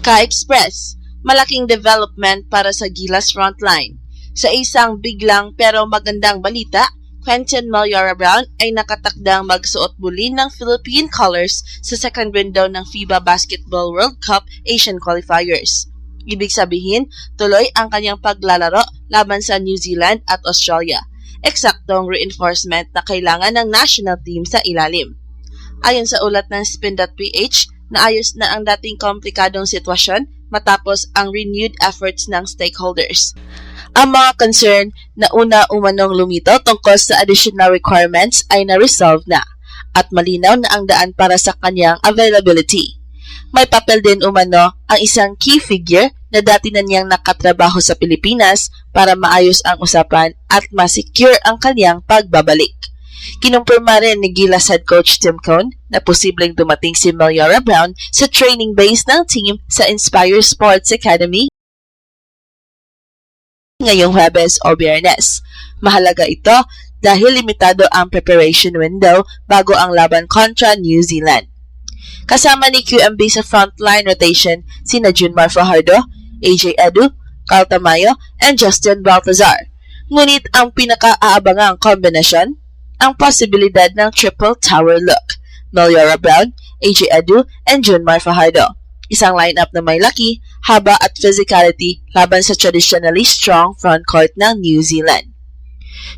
Ka-Express, malaking development para sa Gilas frontline. Sa isang biglang pero magandang balita, Quentin Malliora-Brown ay nakatakdang magsuot muli ng Philippine colors sa second window ng FIBA Basketball World Cup Asian Qualifiers. Ibig sabihin, tuloy ang kanyang paglalaro laban sa New Zealand at Australia. Eksaktong reinforcement na kailangan ng national team sa ilalim. Ayon sa ulat ng Spin.ph, naayos na ang dating komplikadong sitwasyon matapos ang renewed efforts ng stakeholders. Ang mga concern na una umanong lumitaw tungkol sa additional requirements ay na-resolve na at malinaw na ang daan para sa kanyang availability. May papel din umano ang isang key figure na dati na niyang nakatrabaho sa Pilipinas para maayos ang usapan at ma-secure ang kanyang pagbabalik. Kinumpirma rin ni Gilas head coach Tim Cone na posibleng dumating si Malliora-Brown sa training base ng team sa Inspire Sports Academy ngayong Huwebes o Biyernes. Mahalaga ito dahil limitado ang preparation window bago ang laban kontra New Zealand. Kasama ni QMB sa frontline rotation sina Junmar Fajardo, AJ Edu, Carl Tamayo, and Justin Baltazar. Ngunit ang pinaka-aabangang kombinasyon, ang posibilidad ng triple tower look, Malliora-Brown, AJ Edu, and Junmar Fajardo. Isang lineup na may laki, haba at physicality laban sa traditionally strong frontcourt ng New Zealand.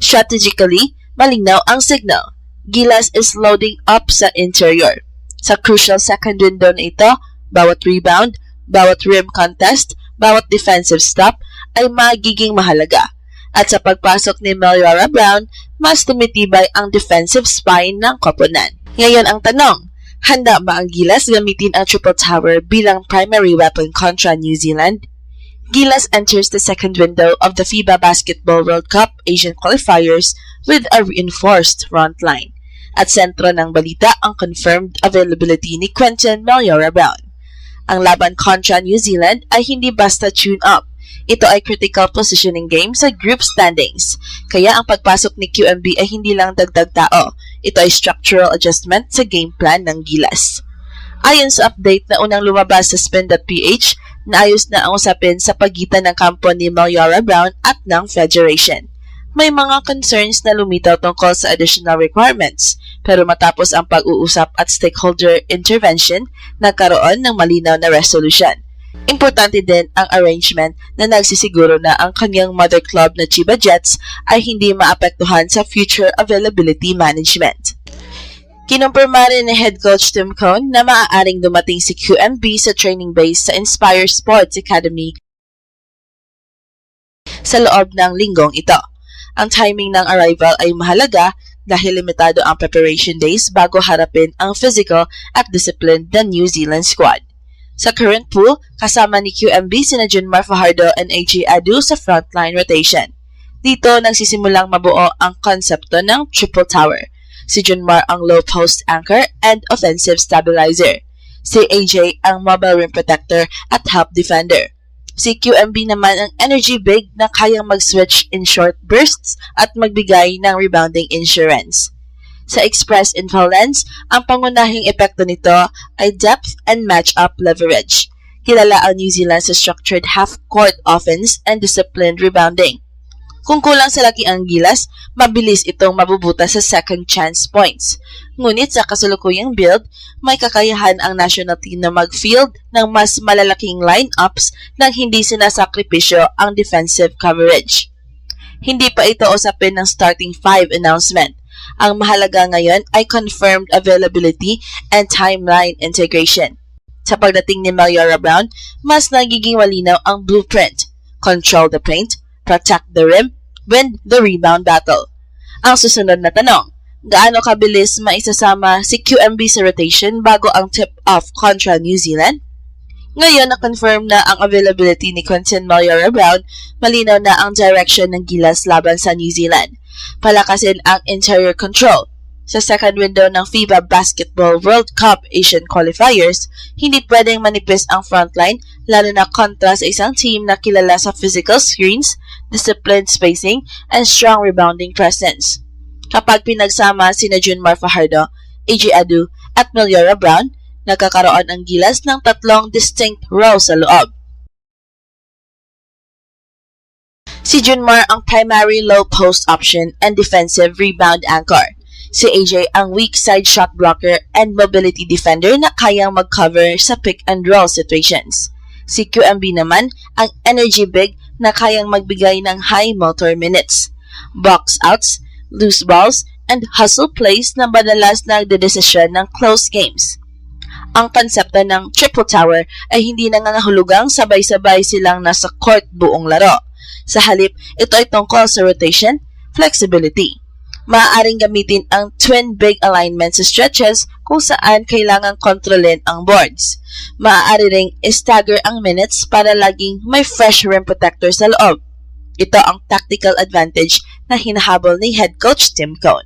Strategically, malinaw ang signal. Gilas is loading up sa interior. Sa crucial second window na ito, bawat rebound, bawat rim contest, bawat defensive stop ay magiging mahalaga. At sa pagpasok ni Malliora-Brown, mas tumitibay ang defensive spine ng koponan. Ngayon ang tanong, handa ba ang Gilas gamitin ang triple tower bilang primary weapon kontra New Zealand? Gilas enters the second window of the FIBA Basketball World Cup Asian Qualifiers with a reinforced front line. At sentro ng balita ang confirmed availability ni Quentin Malliora-Brown. Ang laban kontra New Zealand ay hindi basta tune up. Ito ay critical positioning game sa group standings. Kaya ang pagpasok ni QMB ay hindi lang dagdag tao. Ito ay structural adjustment sa game plan ng Gilas. Ayon sa update na unang lumabas sa Spin.ph, naayos na ang usapin sa pagitan ng kampo ni Malliora-Brown at ng Federation. May mga concerns na lumitaw tungkol sa additional requirements, pero matapos ang pag-uusap at stakeholder intervention, nagkaroon ng malinaw na resolution. Importante din ang arrangement na nagsisiguro na ang kanyang mother club na Chiba Jets ay hindi maapektuhan sa future availability management. Kinumpirma rin ni head coach Tim Cone na maaaring dumating si QMB sa training base sa Inspire Sports Academy sa loob ng linggong ito. Ang timing ng arrival ay mahalaga dahil limitado ang preparation days bago harapin ang physical at disciplined na New Zealand squad. Sa current pool, kasama ni QMB sina Junmar Fajardo and AJ Edu sa frontline rotation. Dito nagsisimulang mabuo ang konsepto ng triple tower. Si Junmar ang low post anchor and offensive stabilizer. Si AJ ang mobile rim protector at help defender. Si QMB naman ang energy big na kayang mag-switch in short bursts at magbigay ng rebounding insurance. Sa Express Info Lens, ang pangunahing epekto nito ay depth and match-up leverage. Kilala ang New Zealand sa structured half-court offense and disciplined rebounding. Kung kulang sa laki ang Gilas, mabilis itong mabubuta sa second chance points. Ngunit sa kasalukuyang build, may kakayahan ang national team na mag-field ng mas malalaking lineups nang hindi sinasakripisyo ang defensive coverage. Hindi pa ito usapin ng starting 5 announcement. Ang mahalaga ngayon ay confirmed availability and timeline integration. Sa pagdating ni Malliora-Brown, mas nagiging malinaw ang blueprint. Control the paint, protect the rim, win the rebound battle. Ang susunod na tanong, gaano kabilis maisasama si QMB sa rotation bago ang tip-off kontra New Zealand? Ngayon na-confirm na ang availability ni Quentin Malliora-Brown, malinaw na ang direction ng Gilas laban sa New Zealand. Palakasin ang interior control. Sa second window ng FIBA Basketball World Cup Asian Qualifiers, hindi pwedeng manipis ang frontline lalo na kontra sa isang team na kilala sa physical screens, disciplined spacing, and strong rebounding presence. Kapag pinagsama sina Junmar Fajardo, AJ Edu, at Malliora-Brown, Nagkakaroon ang Gilas ng tatlong distinct roles sa loob. Si Junmar ang primary low post option and defensive rebound anchor. Si AJ ang weak side shot blocker and mobility defender na kayang mag-cover sa pick and roll situations. Si QMB naman ang energy big na kayang magbigay ng high motor minutes, box outs, loose balls, and hustle plays na madalas nagdedesisyon ng close games. Ang konsepto ng triple tower ay hindi nangangahulugang sabay-sabay silang nasa court buong laro. Sa halip, ito ay tungkol sa rotation, flexibility. Maaaring gamitin ang twin big alignment sa stretches kung saan kailangang kontrolin ang boards. Maaari ring stagger ang minutes para laging may fresh rim protector sa loob. Ito ang tactical advantage na hinahabol ni head coach Tim Cone.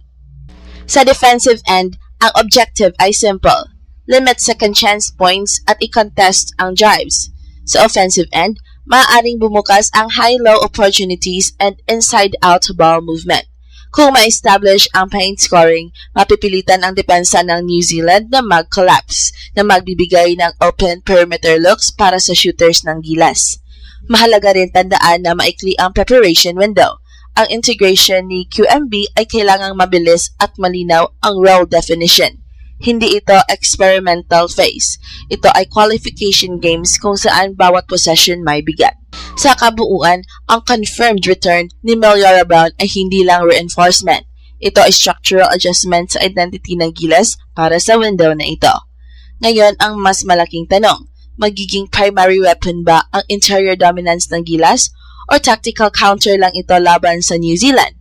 Sa defensive end, ang objective ay simple. Limit second chance points at i-contest ang drives. Sa offensive end, maaaring bumukas ang high-low opportunities and inside-out ball movement. Kung ma-establish ang paint scoring, mapipilitan ang depensa ng New Zealand na mag-collapse, na magbibigay ng open perimeter looks para sa shooters ng Gilas. Mahalaga rin tandaan na maikli ang preparation window. Ang integration ni QMB ay kailangang mabilis at malinaw ang role definition. Hindi ito experimental phase. Ito ay qualification games kung saan bawat possession may bigat. Sa kabuuan, ang confirmed return ni Meliora Brown ay hindi lang reinforcement. Ito ay structural adjustment sa identity ng Gilas para sa window na ito. Ngayon, ang mas malaking tanong, magiging primary weapon ba ang interior dominance ng Gilas o tactical counter lang ito laban sa New Zealand?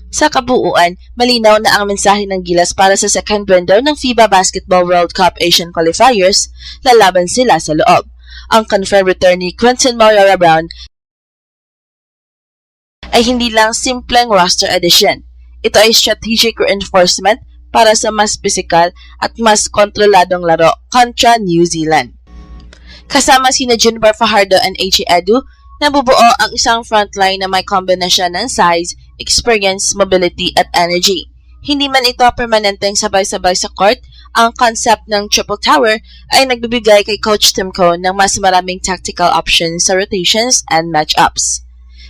Sa kabuuan, malinaw na ang mensahe ng Gilas para sa second window ng FIBA Basketball World Cup Asian Qualifiers, lalaban sila sa loob. Ang confirmed return ni Quinton Meliora Brown ay hindi lang simpleng roster addition. Ito ay strategic reinforcement para sa mas physical at mas kontroladong laro kontra New Zealand. Kasama sina Junmar Fajardo and AJ Edu, nabubuo ang isang frontline na may kombinasyon ng size, experience, mobility at energy. Hindi man ito permanenteng sabay-sabay sa court, ang concept ng triple tower ay nagbibigay kay Coach Tim Cone ng mas maraming tactical options sa rotations and matchups.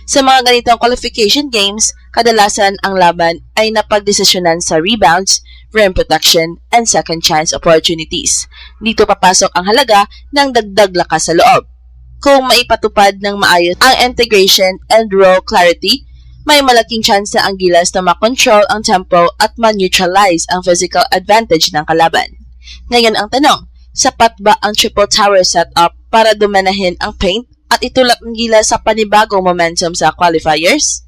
Sa mga ganitong qualification games, kadalasan ang laban ay napagdesisyonan sa rebounds, rim protection, and second chance opportunities. Dito papasok ang halaga ng dagdag lakas sa loob. Kung maipatupad ng maayos ang integration and role clarity, may malaking chance ang Gilas na makontrol ang tempo at ma-neutralize ang physical advantage ng kalaban. Ngayon ang tanong, sapat ba ang triple tower setup para dumanahin ang paint at itulak ng Gilas sa panibagong momentum sa qualifiers?